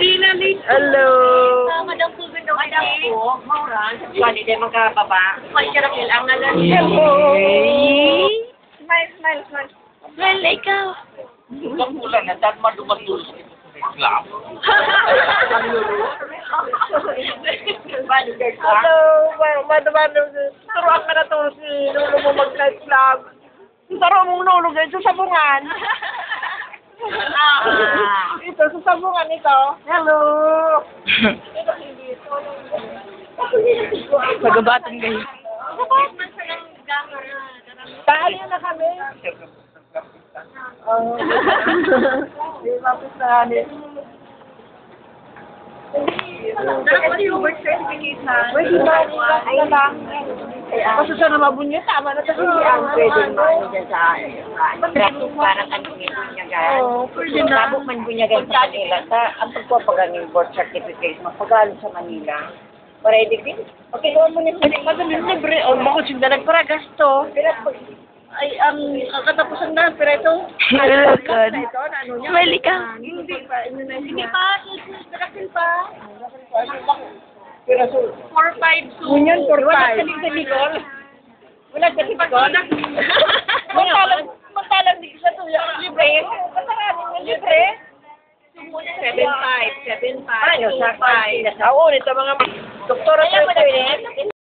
Finally. Hello. Madam Pugin daw Madam po. Mauran. Kani din magkababa. Pagkarakil ang nalan. Hello. Smile, smile, smile. Well, ikaw. Ang pula na, dahil madumas-dulos ito sa reklamo. Hello. Madam, turuan ka na to si Lolo mo mag-night club. Taro mong Lolo guys, sa sabungan. Ito, sa sabungan ito. Hello. Magabatan guys. Tayo na kami. Di ba po sa amin? Pwede ba? Ay lang. Kasi sa namabunyo, tama na tayo. Hindi ang pwedeng maano dyan sa parang ano niya guys. Oo, pwede na. Sabok man bunyagan sa Manila. Ang pagpapagaling birth certificate, mapagalo sa Manila. Para i-decree. Okay, doon mo na sa Magaling libre. O, makonsig na nagpara gasto. Ay, ang katapusan na, pero ito. Welcome. Ito, ano niya? Smile ka. Hindi pa, Hindi pa, darakil pa. Pero so, 4-5 so. Ngunyan, 4-5. Wala sa Nicol. Wala sa Nicol. Mantalang di sa tuya. Libre. Masaraming mo libre. 7-5. 7-5. Ano, sa 5. Oo, ito mga doktora Alam mo na sa rin.